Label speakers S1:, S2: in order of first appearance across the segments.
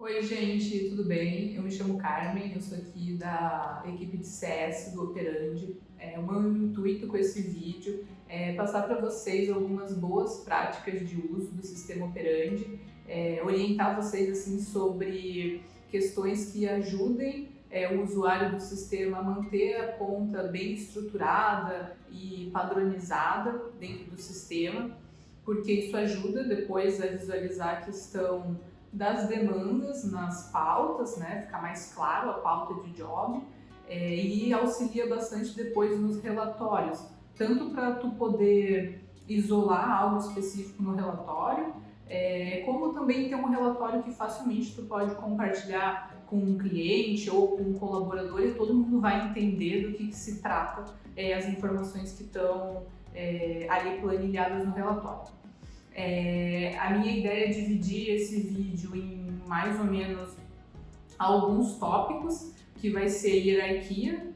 S1: Oi, gente, tudo bem? Eu me chamo Carmen, eu sou aqui da equipe de CS do Operandi. O meu intuito com esse vídeo é passar para vocês algumas boas práticas de uso do sistema Operandi, orientar vocês assim sobre questões que ajudem o usuário do sistema a manter a conta bem estruturada e padronizada dentro do sistema, porque isso ajuda depois a visualizar a questão das demandas nas pautas, né? Fica mais claro a pauta de job e auxilia bastante depois nos relatórios, tanto para tu poder isolar algo específico no relatório, como também ter um relatório que facilmente tu pode compartilhar com um cliente ou com um colaborador e todo mundo vai entender do que se trata as informações que estão ali planilhadas no relatório. A minha ideia é dividir esse vídeo em mais ou menos alguns tópicos, que vai ser a hierarquia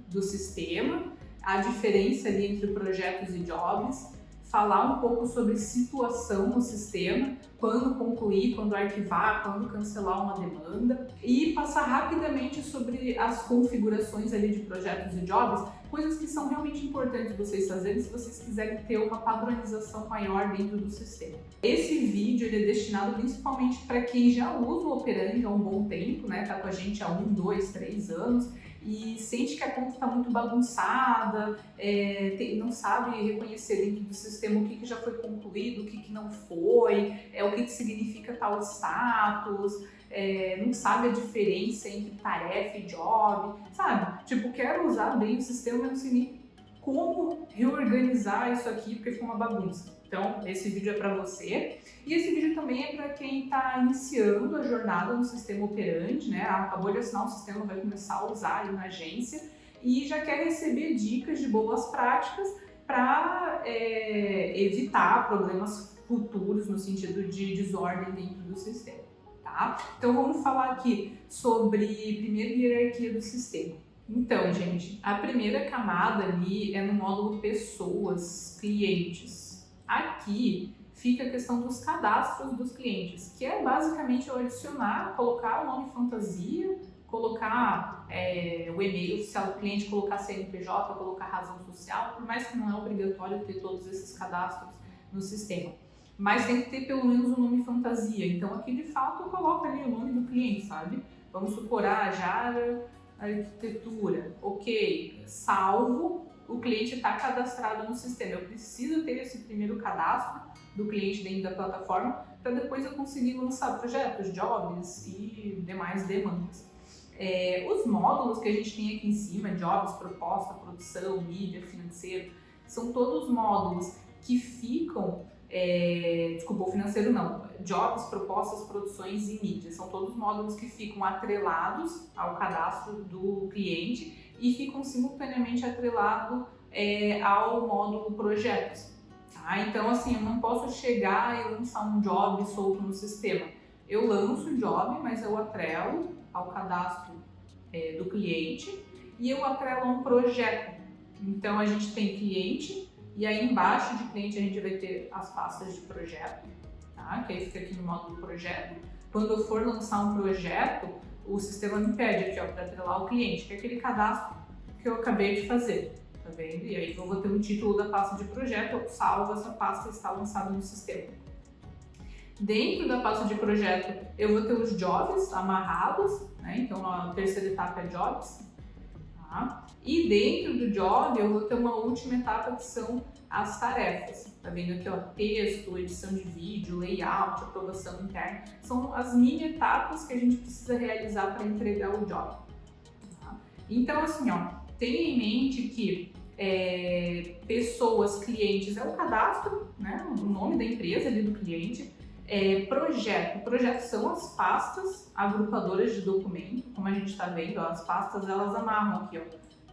S1: do sistema, a diferença ali entre projetos e jobs, falar um pouco sobre situação no sistema, quando concluir, quando arquivar, quando cancelar uma demanda e passar rapidamente sobre as configurações ali de projetos e jobs, coisas que são realmente importantes vocês fazerem se vocês quiserem ter uma padronização maior dentro do sistema. Esse vídeo ele é destinado principalmente para quem já usa o Operandi há um bom tempo, né? Tá com a gente há 1, 2, 3 anos e sente que a conta está muito bagunçada, não sabe reconhecer dentro do sistema o que já foi concluído, o que não foi, o que significa tal status, não sabe a diferença entre tarefa e job, sabe? Tipo, quero usar bem o sistema, mas não sei nem como reorganizar isso aqui, porque ficou uma bagunça. Então, esse vídeo é para você. E esse vídeo também é para quem está iniciando a jornada no sistema Operandi, né? Acabou de assinar o sistema, vai começar a usar aí na agência e já quer receber dicas de boas práticas para evitar problemas futuros no sentido de desordem dentro do sistema, tá? Então, vamos falar aqui sobre primeiro hierarquia do sistema. Então, gente, a primeira camada ali é no módulo pessoas, clientes. Aqui fica a questão dos cadastros dos clientes, que é basicamente eu adicionar, colocar o nome fantasia, colocar o e-mail oficial do cliente, colocar CNPJ, colocar razão social, por mais que não é obrigatório ter todos esses cadastros no sistema. Mas tem que ter pelo menos o nome fantasia. Então aqui de fato eu coloco ali o nome do cliente, sabe? Vamos supor, Jara Arquitetura, ok, salvo, o cliente está cadastrado no sistema. Eu preciso ter esse primeiro cadastro do cliente dentro da plataforma para depois eu conseguir lançar projetos, jobs e demais demandas. Os módulos que a gente tem aqui em cima, jobs, proposta, produção, mídia, financeiro, são todos módulos que ficam, desculpa, o financeiro não, jobs, propostas, produções e mídia, são todos módulos que ficam atrelados ao cadastro do cliente e ficam simultaneamente atrelados ao módulo projetos. Tá? Então, assim, eu não posso chegar e lançar um job solto no sistema. Eu lanço o job, mas eu atrelo ao cadastro do cliente e eu atrelo a um projeto. Então, a gente tem cliente e aí embaixo de cliente a gente vai ter as pastas de projeto, tá? Que aí fica aqui no módulo projeto. Quando eu for lançar um projeto, o sistema me pede aqui, ó, para atrelar o cliente, que é aquele cadastro que eu acabei de fazer, tá vendo? E aí eu vou ter o título da pasta de projeto, eu salvo essa pasta e está lançada no sistema. Dentro da pasta de projeto, eu vou ter os jobs amarrados, né? Então a terceira etapa é jobs. Tá? E dentro do job, eu vou ter uma última etapa que são as tarefas. Tá vendo aqui, ó, texto, edição de vídeo, layout, aprovação interna. São as mini etapas que a gente precisa realizar para entregar o job. Tá? Então, assim, ó, tenha em mente que pessoas, clientes é o cadastro, né? O nome da empresa ali do cliente. Projeto são as pastas agrupadoras de documento, como a gente está vendo, ó, as pastas elas amarram aqui, ó,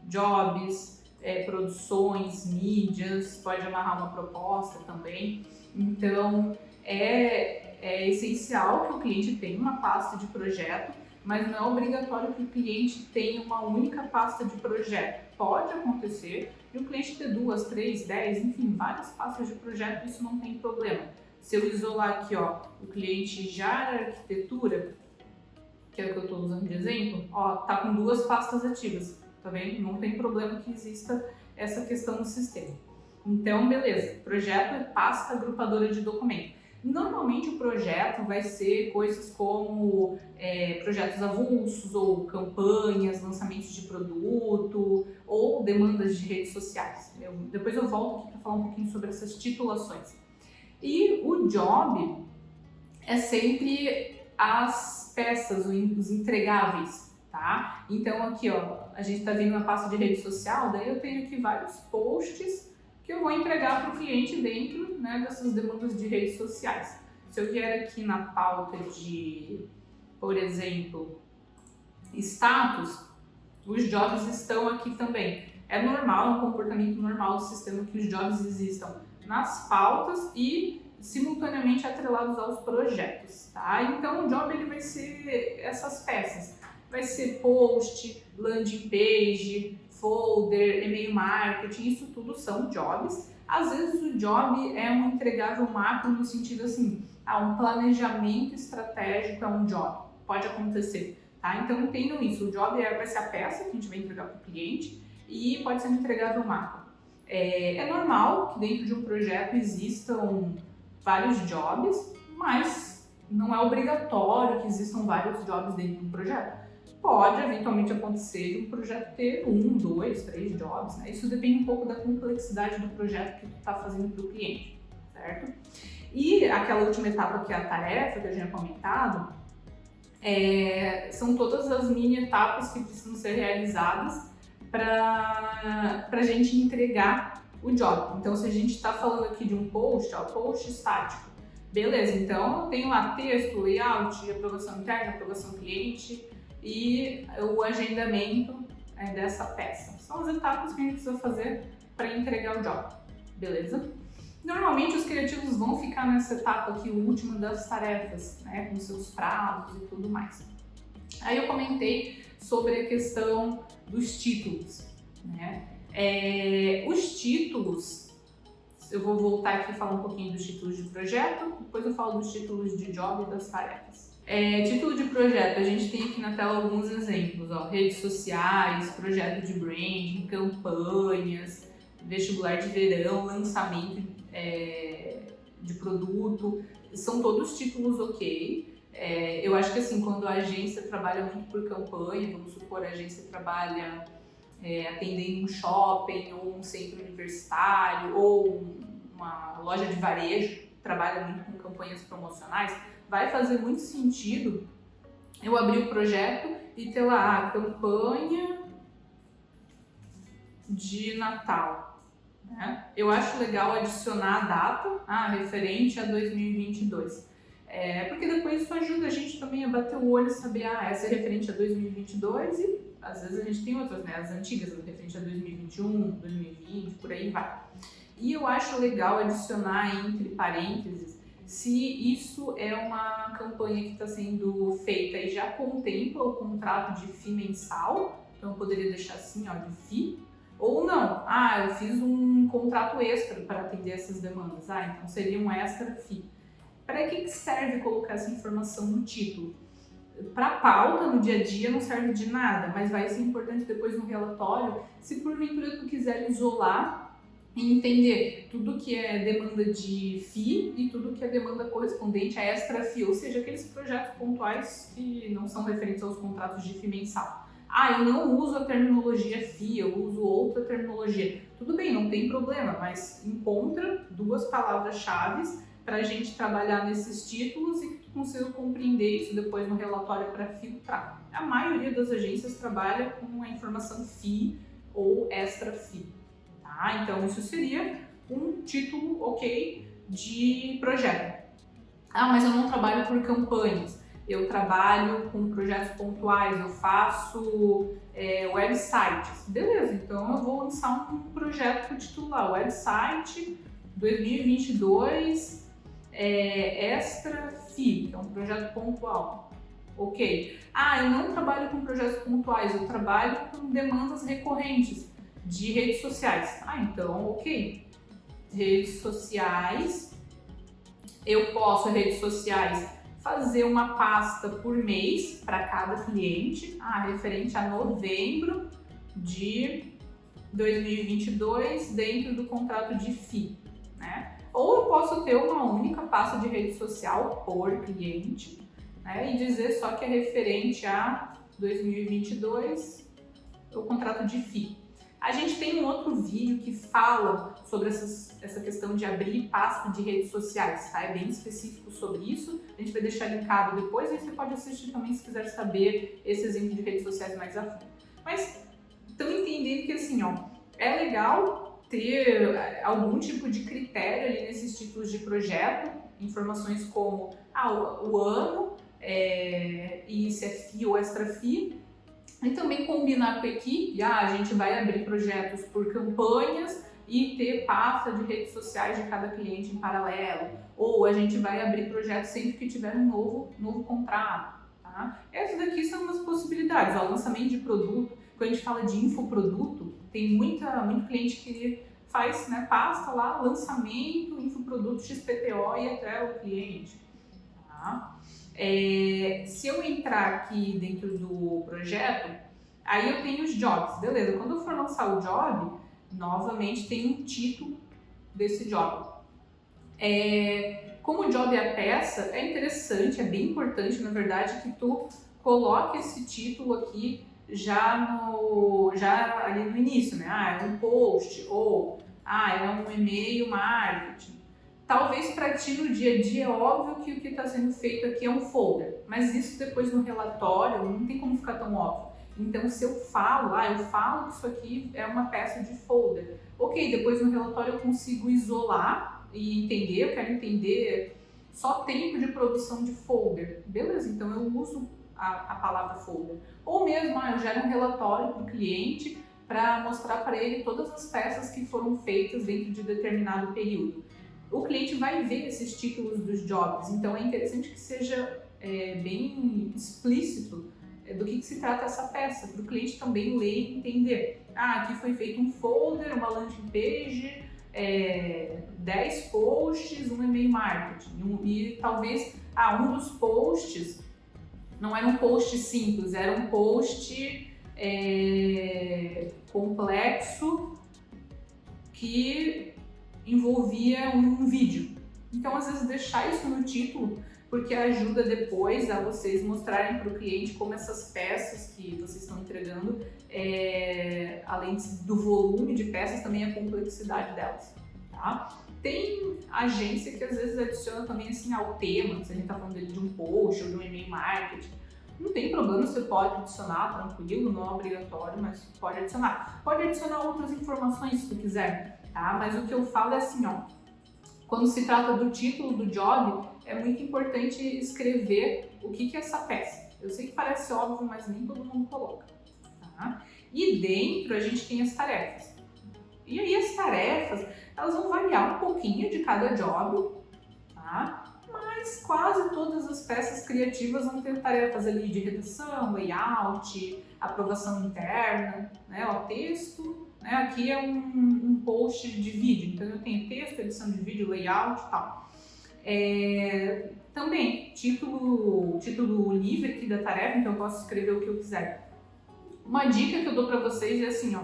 S1: jobs, produções, mídias, pode amarrar uma proposta também. Então é essencial que o cliente tenha uma pasta de projeto, mas não é obrigatório que o cliente tenha uma única pasta de projeto. Pode acontecer e o cliente ter 2, 3, 10, enfim, várias pastas de projeto, isso não tem problema. Se eu isolar aqui, ó, o cliente Jara Arquitetura, que é o que eu estou usando de exemplo, ó, tá com 2 pastas ativas, tá vendo? Não tem problema que exista essa questão no sistema. Então, beleza, projeto é pasta agrupadora de documento. Normalmente o projeto vai ser coisas como projetos avulsos, ou campanhas, lançamentos de produto, ou demandas de redes sociais. Depois eu volto aqui para falar um pouquinho sobre essas titulações. E o job é sempre as peças, os entregáveis, tá? Então aqui, ó, a gente tá vendo uma pasta de rede social, daí eu tenho aqui vários posts que eu vou entregar para o cliente dentro, né, dessas demandas de redes sociais. Se eu vier aqui na pauta de, por exemplo, status, os jobs estão aqui também. É normal, é um comportamento normal do sistema que os jobs existam nas pautas e simultaneamente atrelados aos projetos, tá? Então o job ele vai ser essas peças, vai ser post, landing page, folder, e-mail marketing, isso tudo são jobs. Às vezes o job é um entregável macro no sentido assim, um planejamento estratégico é um job, pode acontecer, tá? Então entendam isso, o job vai ser a peça que a gente vai entregar para o cliente e pode ser um entregável macro. É normal que dentro de um projeto existam vários jobs, mas não é obrigatório que existam vários jobs dentro de um projeto. Pode eventualmente acontecer de um projeto ter 1, 2, 3 jobs, né? Isso depende um pouco da complexidade do projeto que tu está fazendo para o cliente, certo? E aquela última etapa que é a tarefa que eu tinha comentado, são todas as mini etapas que precisam ser realizadas para a gente entregar o job. Então, se a gente está falando aqui de um post, ó, post estático, beleza, então eu tenho lá texto, layout, aprovação interna, aprovação cliente e o agendamento dessa peça. São as etapas que a gente precisa fazer para entregar o job, beleza? Normalmente os criativos vão ficar nessa etapa aqui, o último das tarefas, né, com seus prazos e tudo mais. Aí eu comentei sobre a questão dos títulos, né? Os títulos, eu vou voltar aqui e falar um pouquinho dos títulos de projeto, depois eu falo dos títulos de job e das tarefas. Título de projeto, a gente tem aqui na tela alguns exemplos, ó, redes sociais, projeto de branding, campanhas, vestibular de verão, lançamento de produto, são todos títulos ok. Eu acho que assim, quando a agência trabalha muito por campanha, vamos supor, a agência trabalha atendendo um shopping ou um centro universitário ou uma loja de varejo, trabalha muito com campanhas promocionais, vai fazer muito sentido eu abrir o projeto e ter lá a campanha de Natal, né? Eu acho legal adicionar a data, referente a 2022. Porque depois isso ajuda a gente também a bater o olho e saber, essa é referente a 2022 e às vezes a gente tem outras, né? As antigas, referente a 2021, 2020, por aí vai. E eu acho legal adicionar entre parênteses se isso é uma campanha que está sendo feita e já contempla o contrato de FII mensal, então eu poderia deixar assim, ó, de FII, ou não, eu fiz um contrato extra para atender essas demandas, então seria um extra FII. Para que serve colocar essa informação no título? Para a pauta, no dia a dia, não serve de nada, mas vai ser importante depois no relatório, se porventura tu quiser isolar e entender tudo que é demanda de FII e tudo que é demanda correspondente a extra FII, ou seja, aqueles projetos pontuais que não são referentes aos contratos de FII mensal. Eu não uso a terminologia FII, eu uso outra terminologia. Tudo bem, não tem problema, mas encontra 2 palavras-chave para a gente trabalhar nesses títulos e que tu consiga compreender isso depois no relatório para filtrar. A maioria das agências trabalha com a informação FII ou extra FII. Tá? Então isso seria um título ok de projeto. Mas eu não trabalho por campanhas, eu trabalho com projetos pontuais, eu faço websites. Beleza, então eu vou lançar um projeto com o título lá, website 2022 extra FII, que é um projeto pontual. Ok. Eu não trabalho com projetos pontuais, eu trabalho com demandas recorrentes de redes sociais. Então, ok. Redes sociais Eu posso, redes sociais, fazer uma pasta por mês para cada cliente, referente a novembro de 2022 dentro do contrato de FII, né? Ou eu posso ter uma única pasta de rede social por cliente, né? E dizer só que é referente a 2022 o contrato de FII. A gente tem um outro vídeo que fala sobre essa questão de abrir pasta de redes sociais, tá? É bem específico sobre isso, a gente vai deixar linkado depois, aí você pode assistir também se quiser saber esse exemplo de redes sociais mais a fundo. Mas estão entendendo que assim, é legal ter algum tipo de critério ali nesses títulos de projeto, informações como o ano, e se é FII ou extra FII, e também combinar com a equipe, a gente vai abrir projetos por campanhas e ter pasta de redes sociais de cada cliente em paralelo, ou a gente vai abrir projetos sempre que tiver um novo contrato, tá? Essas daqui são umas possibilidades. O lançamento de produto, quando a gente fala de infoproduto, tem muito cliente que faz, né, pasta lá, lançamento, infoproduto, XPTO e até o cliente, tá? Se eu entrar aqui dentro do projeto, aí eu tenho os jobs, beleza? Quando eu for lançar o job, novamente tem um título desse job. Como o job é a peça, é interessante, é bem importante, na verdade, que tu coloque esse título aqui já ali no início, né? É um post ou é um e-mail marketing. Talvez para ti no dia a dia é óbvio que o que está sendo feito aqui é um folder, mas isso depois no relatório não tem como ficar tão óbvio. Então se eu falo, que isso aqui é uma peça de folder. Ok, depois no relatório eu consigo isolar e entender, eu quero entender só tempo de produção de folder. Beleza, então eu uso a palavra folder. Ou mesmo, eu gero um relatório para o cliente para mostrar para ele todas as peças que foram feitas dentro de determinado período. O cliente vai ver esses títulos dos jobs, então é interessante que seja bem explícito do que se trata essa peça, para o cliente também ler e entender. Aqui foi feito um folder, uma landing page, 10 posts, um e-mail marketing. E talvez um dos posts não era um post simples, era um post complexo que envolvia um vídeo. Então, às vezes, deixar isso no título, porque ajuda depois a vocês mostrarem para o cliente como essas peças que vocês estão entregando, além do volume de peças, também a complexidade delas, tá? Tem agência que às vezes adiciona também assim ao tema, se a gente está falando de um post ou de um e-mail marketing. Não tem problema, você pode adicionar, tranquilo, não é obrigatório, mas pode adicionar. Pode adicionar outras informações se tu quiser, tá? Mas o que eu falo é assim, quando se trata do título do job, é muito importante escrever o que é essa peça. Eu sei que parece óbvio, mas nem todo mundo coloca, tá? E dentro a gente tem as tarefas. E aí as tarefas, elas vão variar um pouquinho de cada job, tá? Mas quase todas as peças criativas vão ter tarefas ali de redação, layout, aprovação interna, né? Texto, né? Aqui é um post de vídeo, então eu tenho texto, edição de vídeo, layout e tal. Também, título livre aqui da tarefa, então eu posso escrever o que eu quiser. Uma dica que eu dou para vocês é assim,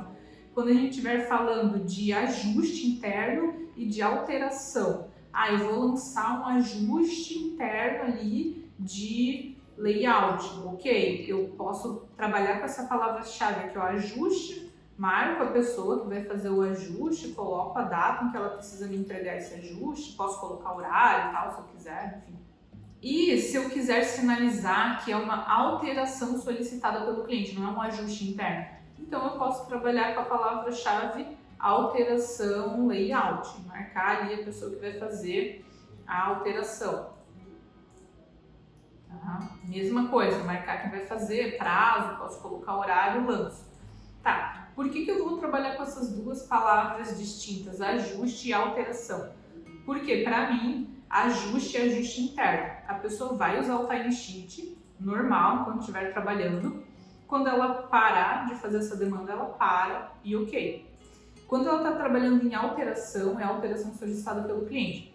S1: quando a gente estiver falando de ajuste interno e de alteração, eu vou lançar um ajuste interno ali de layout, ok? Eu posso trabalhar com essa palavra-chave aqui, ajuste, marco a pessoa que vai fazer o ajuste, coloco a data em que ela precisa me entregar esse ajuste, posso colocar horário e tal, se eu quiser, enfim. E se eu quiser sinalizar que é uma alteração solicitada pelo cliente, não é um ajuste interno, então eu posso trabalhar com a palavra-chave alteração layout, marcar ali a pessoa que vai fazer a alteração. Tá? Mesma coisa, marcar quem vai fazer, prazo, posso colocar horário, lanço. Tá, por que eu vou trabalhar com essas duas palavras distintas, ajuste e alteração? Porque para mim, ajuste é ajuste interno. A pessoa vai usar o timesheet normal quando estiver trabalhando. Quando ela parar de fazer essa demanda, ela para e ok. Quando ela está trabalhando em alteração, é a alteração solicitada pelo cliente.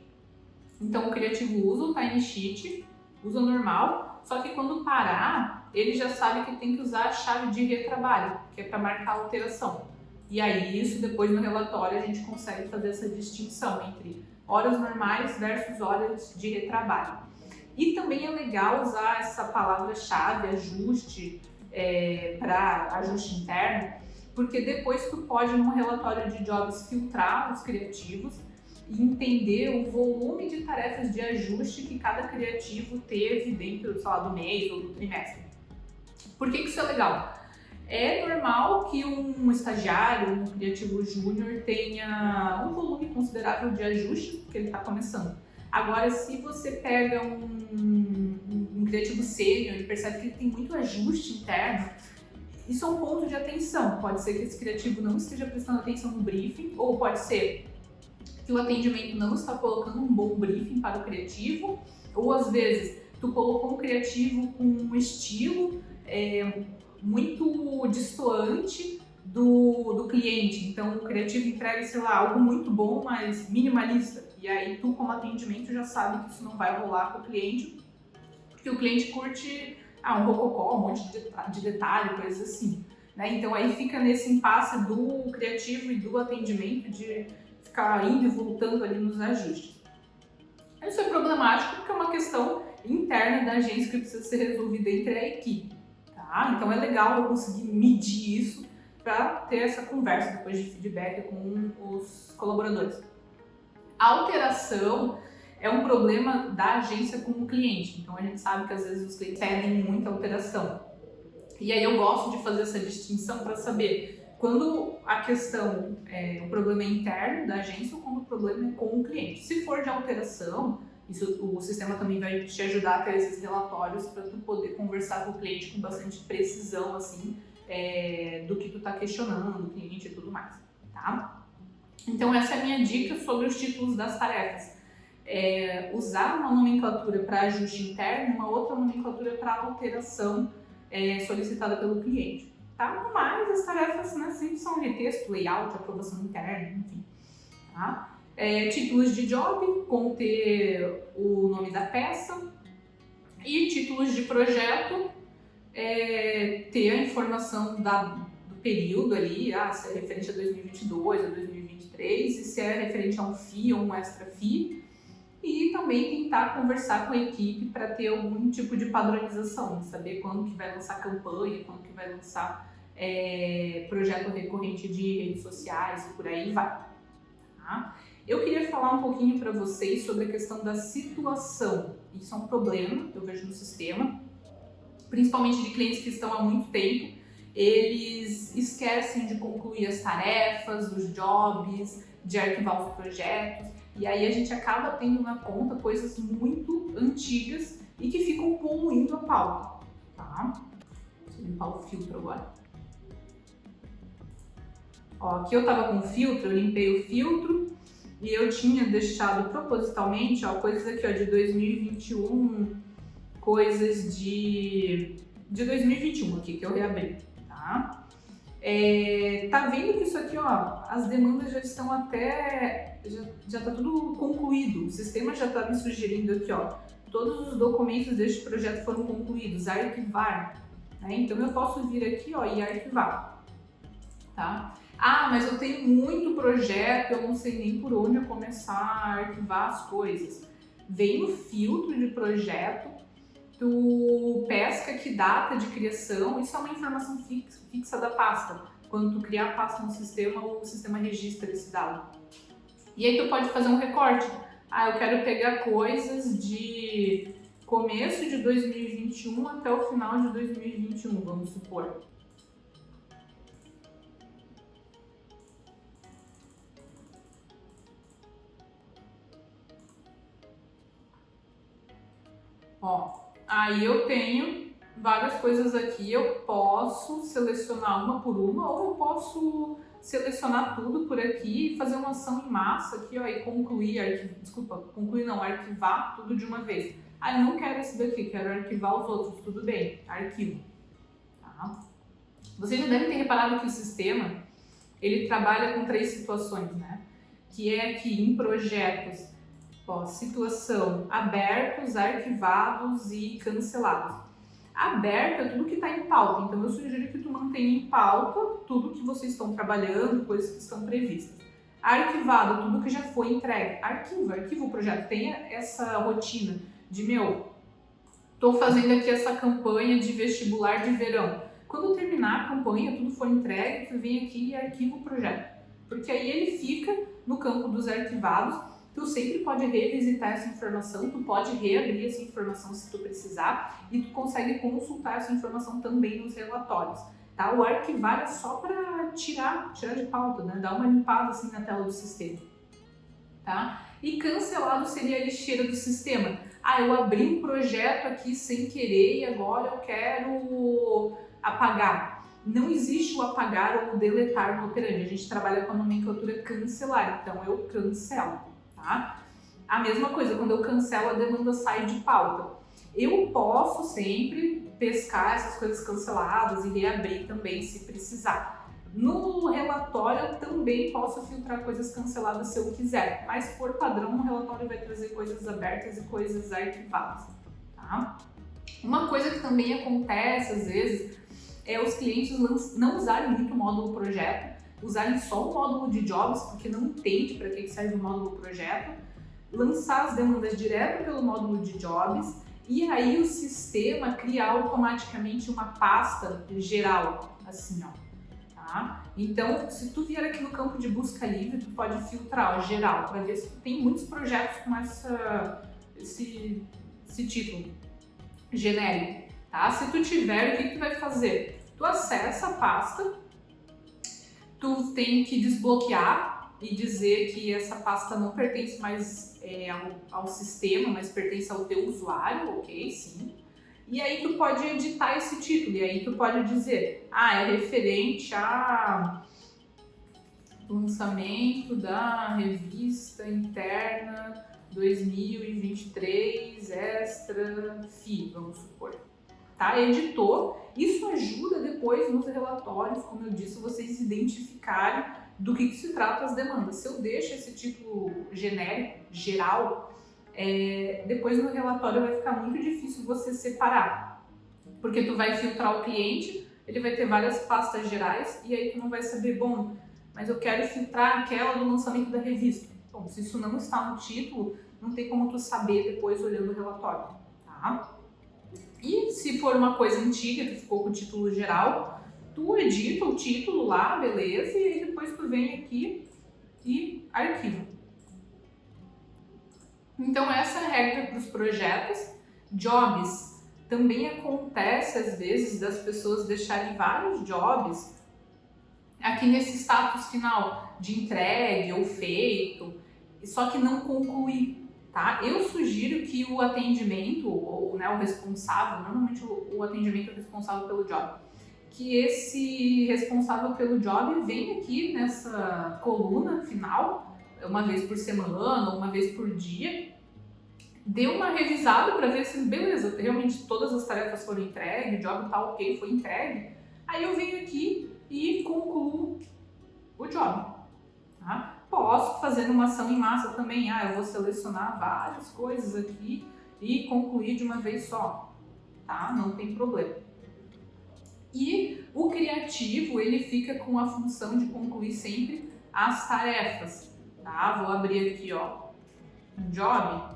S1: Então o criativo usa o Tiny Sheet, usa normal, só que quando parar, ele já sabe que tem que usar a chave de retrabalho, que é para marcar a alteração. E aí isso depois no relatório a gente consegue fazer essa distinção entre horas normais versus horas de retrabalho. E também é legal usar essa palavra-chave, ajuste, para ajuste interno, porque depois tu pode, num relatório de jobs, filtrar os criativos e entender o volume de tarefas de ajuste que cada criativo teve dentro, sei lá, do mês ou do trimestre. Por que isso é legal? É normal que um estagiário, um criativo júnior tenha um volume considerável de ajustes, porque ele está começando. Agora, se você pega um criativo sênior e percebe que ele tem muito ajuste interno, isso é um ponto de atenção. Pode ser que esse criativo não esteja prestando atenção no briefing, ou pode ser que o atendimento não está colocando um bom briefing para o criativo, ou às vezes tu colocou um criativo com um estilo muito distoante do cliente. Então o criativo entrega, sei lá, algo muito bom, mas minimalista. E aí tu, como atendimento, já sabe que isso não vai rolar com o cliente, porque o cliente curte um rococó, um monte de detalhe, coisas assim. Né? Então aí fica nesse impasse do criativo e do atendimento de ficar indo e voltando ali nos ajustes. Isso é problemático porque é uma questão interna da agência que precisa ser resolvida entre a equipe. Tá? Então é legal eu conseguir medir isso para ter essa conversa depois de feedback com os colaboradores. A alteração é um problema da agência com o cliente, então a gente sabe que às vezes os clientes pedem muita alteração. E aí eu gosto de fazer essa distinção para saber quando a questão o problema é interno da agência ou quando o problema é com o cliente. Se for de alteração, o sistema também vai te ajudar a ter esses relatórios para tu poder conversar com o cliente com bastante precisão, assim, do que tu está questionando, o cliente e tudo mais, tá? Então essa é a minha dica sobre os títulos das tarefas. Usar uma nomenclatura para ajuste interno e uma outra nomenclatura para alteração solicitada pelo cliente. Tá? No mais, as tarefas, né, sempre são de texto, layout, aprovação interna, enfim. Tá? Títulos de job, conter o nome da peça, e títulos de projeto, ter a informação do período ali, se é referente a 2022, a 2023, e se é referente a um FII ou um extra FII, e também tentar conversar com a equipe para ter algum tipo de padronização, saber quando que vai lançar campanha, quando que vai lançar projeto recorrente de redes sociais e por aí vai. Tá? Eu queria falar um pouquinho para vocês sobre a questão da situação. Isso é um problema que eu vejo no sistema, principalmente de clientes que estão há muito tempo. Eles esquecem de concluir as tarefas, os jobs, de arquivar os projetos, e aí a gente acaba tendo na conta coisas muito antigas e que ficam poluindo a pauta. Tá? Deixa eu limpar o filtro agora. Ó, aqui eu estava com o filtro, eu limpei o filtro e eu tinha deixado propositalmente coisas aqui de 2021, coisas de 2021 aqui que eu reabri, tá? Tá vendo que isso aqui, as demandas já estão já tá tudo concluído, o sistema já tá me sugerindo aqui, todos os documentos deste projeto foram concluídos, arquivar, né? Então eu posso vir aqui, e arquivar, tá? Mas eu tenho muito projeto, eu não sei nem por onde eu começar a arquivar as coisas. Vem no filtro de projeto, tu pesca que data de criação, isso é uma informação fixa da pasta. Quando tu criar a pasta no sistema, o sistema registra esse dado. E aí tu pode fazer um recorte. Eu quero pegar coisas de começo de 2021 até o final de 2021, vamos supor. Aí eu tenho várias coisas aqui, eu posso selecionar uma por uma ou eu posso selecionar tudo por aqui e fazer uma ação em massa aqui, e concluir, arquivar tudo de uma vez. Eu não quero esse daqui, quero arquivar os outros, tudo bem, arquivo. Tá? Vocês já devem ter reparado que o sistema, ele trabalha com 3 situações, né? Que é que em projetos Ó, situação, abertos, arquivados e cancelados. Aberto é tudo que está em pauta, então eu sugiro que tu mantenha em pauta tudo que vocês estão trabalhando, coisas que estão previstas. Arquivado, tudo que já foi entregue. Arquiva o projeto. Tenha essa rotina de, estou fazendo aqui essa campanha de vestibular de verão. Quando terminar a campanha, tudo for entregue, tu vem aqui e arquiva o projeto. Porque aí ele fica no campo dos arquivados. Tu sempre pode revisitar essa informação, tu pode reabrir essa informação se tu precisar e tu consegue consultar essa informação também nos relatórios. Tá? O arquivar é só para tirar de pauta, né? Dar uma limpada assim na tela do sistema. Tá? E cancelado seria a lixeira do sistema. Ah, eu abri um projeto aqui sem querer e agora eu quero apagar. Não existe o apagar ou o deletar no Operandi. A gente trabalha com a nomenclatura cancelar, então eu cancelo. Tá? A mesma coisa, quando eu cancelo, a demanda sai de pauta. Eu posso sempre pescar essas coisas canceladas e reabrir também se precisar. No relatório eu também posso filtrar coisas canceladas se eu quiser, mas por padrão o relatório vai trazer coisas abertas e coisas arquivadas. Tá? Uma coisa que também acontece às vezes é os clientes não usarem muito o módulo projeto, usarem só o módulo de jobs, porque não entende para que serve o módulo projeto, lançar as demandas direto pelo módulo de jobs e aí o sistema criar automaticamente uma pasta geral, assim, ó. Tá? Então, se tu vier aqui no campo de busca livre, tu pode filtrar, ó, geral, para ver se tu tem muitos projetos com esse título genérico. Tá? Se tu tiver, o que tu vai fazer? Tu acessa a pasta, tu tem que desbloquear e dizer que essa pasta não pertence mais ao sistema, mas pertence ao teu usuário, ok? Sim. E aí tu pode editar esse título, e aí tu pode dizer, é referente a lançamento da revista interna 2023 Extra FI, vamos supor. Tá? Editou. Isso ajuda depois nos relatórios, como eu disse, vocês identificarem do que se trata as demandas. Se eu deixo esse título genérico, geral, depois no relatório vai ficar muito difícil você separar. Porque tu vai filtrar o cliente, ele vai ter várias pastas gerais e aí tu não vai saber, mas eu quero filtrar aquela do lançamento da revista. Bom, se isso não está no título, não tem como tu saber depois olhando o relatório. Tá? E se for uma coisa antiga, que ficou com o título geral, tu edita o título lá, beleza, e aí depois tu vem aqui e arquiva. Então essa é a regra para os projetos. Jobs, também acontece às vezes das pessoas deixarem vários jobs aqui nesse status final de entregue ou feito, só que não concluir. Tá? Eu sugiro que o atendimento, ou o responsável, normalmente o atendimento é responsável pelo job, que esse responsável pelo job venha aqui nessa coluna final, uma vez por semana, uma vez por dia, dê uma revisada para ver se, beleza, realmente todas as tarefas foram entregues, o job tá ok, foi entregue, aí eu venho aqui e concluo o job. Tá? Posso fazer uma ação em massa também, eu vou selecionar várias coisas aqui e concluir de uma vez só, tá? Não tem problema. E o criativo, ele fica com a função de concluir sempre as tarefas, tá? Vou abrir aqui, ó, um job.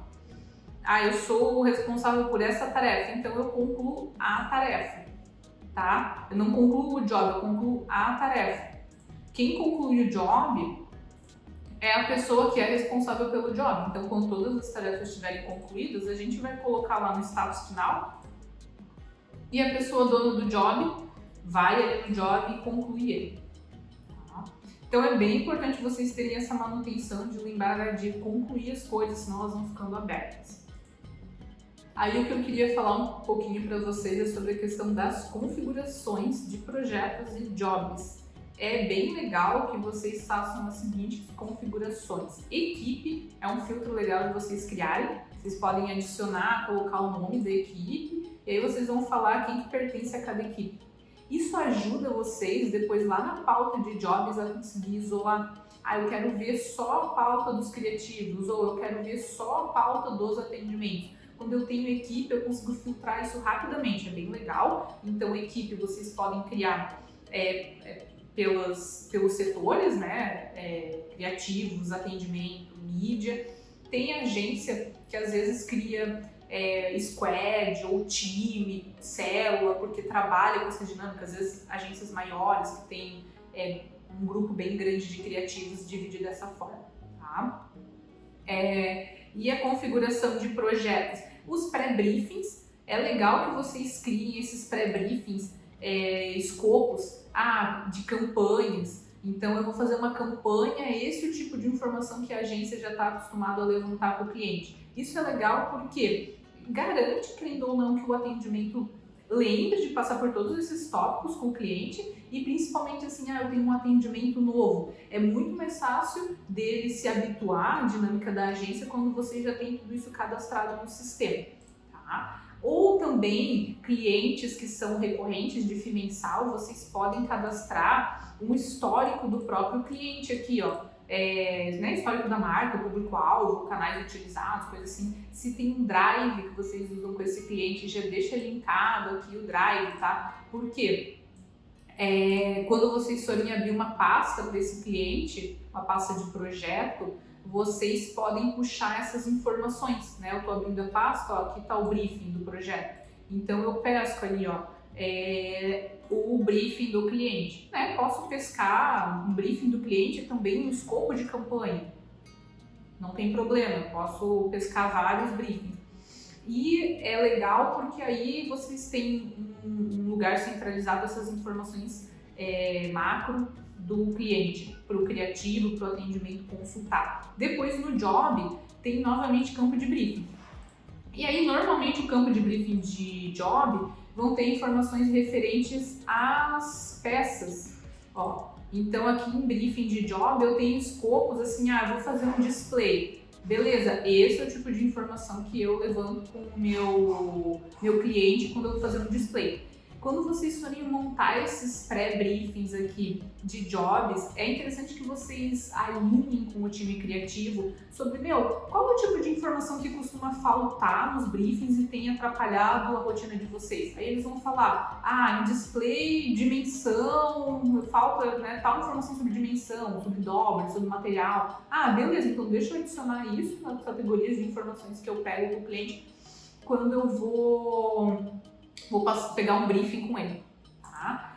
S1: Eu sou o responsável por essa tarefa, então eu concluo a tarefa, tá? Eu não concluo o job, eu concluo a tarefa. Quem conclui o job é a pessoa que é responsável pelo job. Então, quando todas as tarefas estiverem concluídas, a gente vai colocar lá no status final e a pessoa dona do job vai ali no job e conclui ele. Tá? Então, é bem importante vocês terem essa manutenção de lembrar de concluir as coisas, senão elas vão ficando abertas. Aí, o que eu queria falar um pouquinho para vocês é sobre a questão das configurações de projetos e jobs. É bem legal que vocês façam as seguintes configurações. Equipe é um filtro legal de vocês criarem. Vocês podem adicionar, colocar o nome da equipe e aí vocês vão falar quem que pertence a cada equipe. Isso ajuda vocês depois lá na pauta de jobs a conseguir isolar. Ah, eu quero ver só a pauta dos criativos, ou eu quero ver só a pauta dos atendimentos. Quando eu tenho equipe, eu consigo filtrar isso rapidamente, é bem legal. Então, equipe, vocês podem criar pelos setores, né? Criativos, atendimento, mídia. Tem agência que às vezes cria squad ou time, célula, porque trabalha com essa dinâmica. Às vezes agências maiores que tem um grupo bem grande de criativos divide dessa forma, tá? E a configuração de projetos. Os pré-briefings, é legal que vocês criem esses pré-briefings, escopos de campanhas. Então eu vou fazer uma campanha, esse é o tipo de informação que a agência já está acostumada a levantar para o cliente. Isso é legal porque garante, querendo ou não, que o atendimento lembre de passar por todos esses tópicos com o cliente e principalmente assim, eu tenho um atendimento novo. É muito mais fácil dele se habituar à dinâmica da agência quando você já tem tudo isso cadastrado no sistema, tá? Ou também clientes que são recorrentes de FII mensal, vocês podem cadastrar um histórico do próprio cliente aqui, ó. Histórico da marca, público-alvo, canais utilizados, coisa assim. Se tem um drive que vocês usam com esse cliente, já deixa linkado aqui o drive, tá? Por quê? Quando vocês forem abrir uma pasta para esse cliente, uma pasta de projeto, vocês podem puxar essas informações, né? Eu estou abrindo a pasta, ó, aqui está o briefing do projeto. Então eu pesco ali, ó, o briefing do cliente, né? Posso pescar um briefing do cliente também no escopo de campanha, não tem problema, posso pescar vários briefings. E é legal porque aí vocês têm um lugar centralizado dessas informações macro do cliente, para o criativo, para o atendimento consultar. Depois no job tem novamente campo de briefing. E aí normalmente o campo de briefing de job vão ter informações referentes às peças, ó. Então aqui em briefing de job eu tenho escopos assim, eu vou fazer um display. Beleza, esse é o tipo de informação que eu levanto com o meu cliente quando eu vou fazer um display. Quando vocês forem montar esses pré-briefings aqui de jobs, é interessante que vocês alinhem com o time criativo sobre, qual é o tipo de informação que costuma faltar nos briefings e tem atrapalhado a rotina de vocês. Aí eles vão falar, em display, dimensão, falta, né, tal informação sobre dimensão, sobre dobra, sobre material. Beleza, então deixa eu adicionar isso nas categorias de informações que eu pego do cliente quando eu vou pegar um briefing com ele, tá?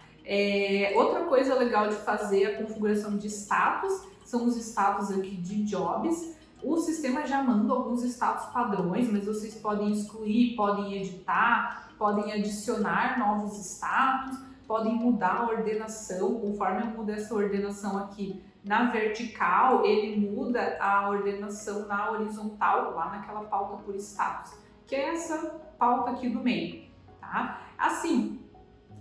S1: Outra coisa legal de fazer a configuração de status são os status aqui de jobs. O sistema já manda alguns status padrões, mas vocês podem excluir, podem editar, podem adicionar novos status, podem mudar a ordenação. Conforme eu mudo essa ordenação aqui na vertical, ele muda a ordenação na horizontal, lá naquela pauta por status, que é essa pauta aqui do meio. Tá? Assim,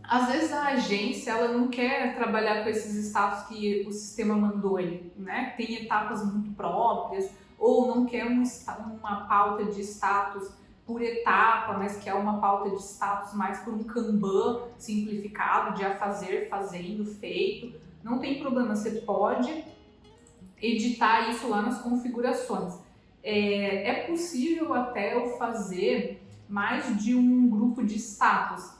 S1: às vezes a agência ela não quer trabalhar com esses status que o sistema mandou ele, né? Tem etapas muito próprias, ou não quer uma pauta de status por etapa, mas quer uma pauta de status mais por um Kanban simplificado de a fazer, fazendo, feito. Não tem problema, você pode editar isso lá nas configurações. É possível até eu fazer mais de um grupo de status,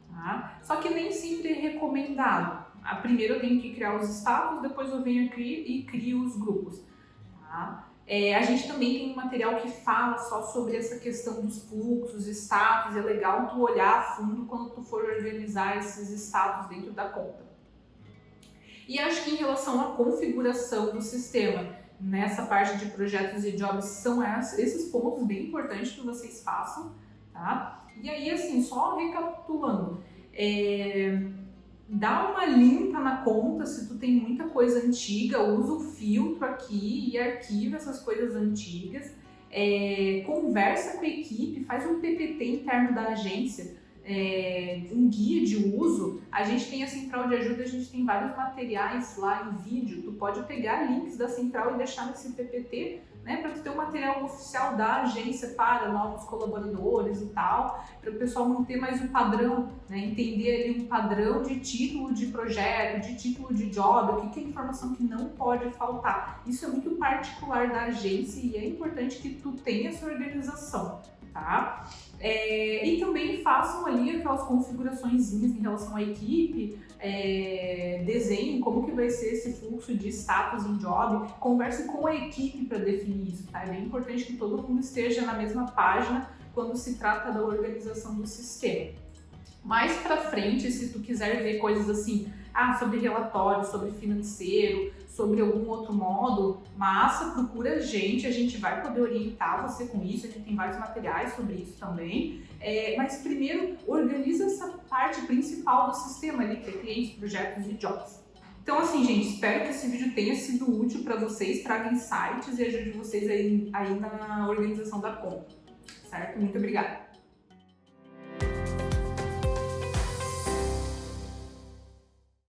S1: tá? Só que nem sempre é recomendado. Primeiro eu tenho que criar os status, depois eu venho aqui e crio os grupos, tá? A gente também tem um material que fala só sobre essa questão dos fluxos, status. É legal tu olhar a fundo quando tu for organizar esses status dentro da conta. E acho que em relação à configuração do sistema, nessa parte de projetos e jobs, são esses pontos bem importantes que vocês façam. Tá? E aí, assim, só recapitulando, dá uma limpa na conta se tu tem muita coisa antiga, usa o filtro aqui e arquiva essas coisas antigas, conversa com a equipe, faz um PPT interno da agência, um guia de uso, a gente tem a central de ajuda, a gente tem vários materiais lá em vídeo, tu pode pegar links da central e deixar nesse PPT, né, para tu ter um material oficial da agência para novos colaboradores e tal, para o pessoal não ter mais um padrão, né, entender ali um padrão de título de projeto, de título de job, o que é informação que não pode faltar. Isso é muito particular da agência e é importante que tu tenha essa organização, tá? E também façam ali aquelas configurações em relação à equipe, desenhem como que vai ser esse fluxo de status em job, converse com a equipe para definir isso, tá? É bem importante que todo mundo esteja na mesma página quando se trata da organização do sistema. Mais para frente, se tu quiser ver coisas assim, sobre relatório, sobre financeiro, sobre algum outro módulo, massa, procura a gente vai poder orientar você com isso, a gente tem vários materiais sobre isso também, mas primeiro organiza essa parte principal do sistema ali, que é clientes, projetos e jobs. Então assim, gente, espero que esse vídeo tenha sido útil para vocês, traga insights e ajude vocês aí na organização da conta, certo? Muito obrigada!